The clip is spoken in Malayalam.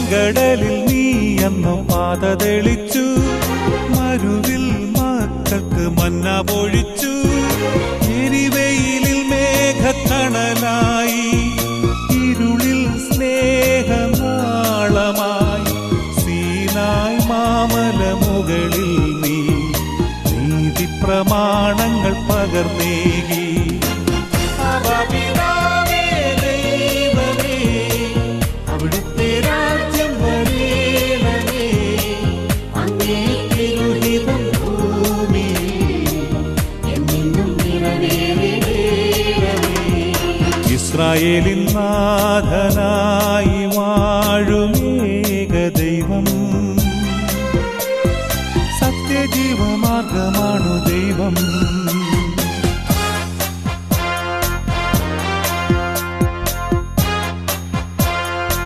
ചെങ്കടലിൽ നീ അന്നു പാത തെളിച്ചു, മരുവിൽ മക്കൾക്ക് മന്ന പൊഴിച്ചു. എരിവെയിലിൽ മേഘക്കണലായി, ഇരുളിൽ സ്നേഹനാളമായി. സീനായ് മാമല മുകളിൽ നീ നീതി പ്രമാണങ്ങൾ പകർന്നേകി. അവിടുത്തെ രാജ്യം വരേണമേ, അങ്ങേ തിരുഹിതം ഭൂമിയിൽ എന്നെന്നും നിറവേറണമേ. ഇസ്രായേലിൻ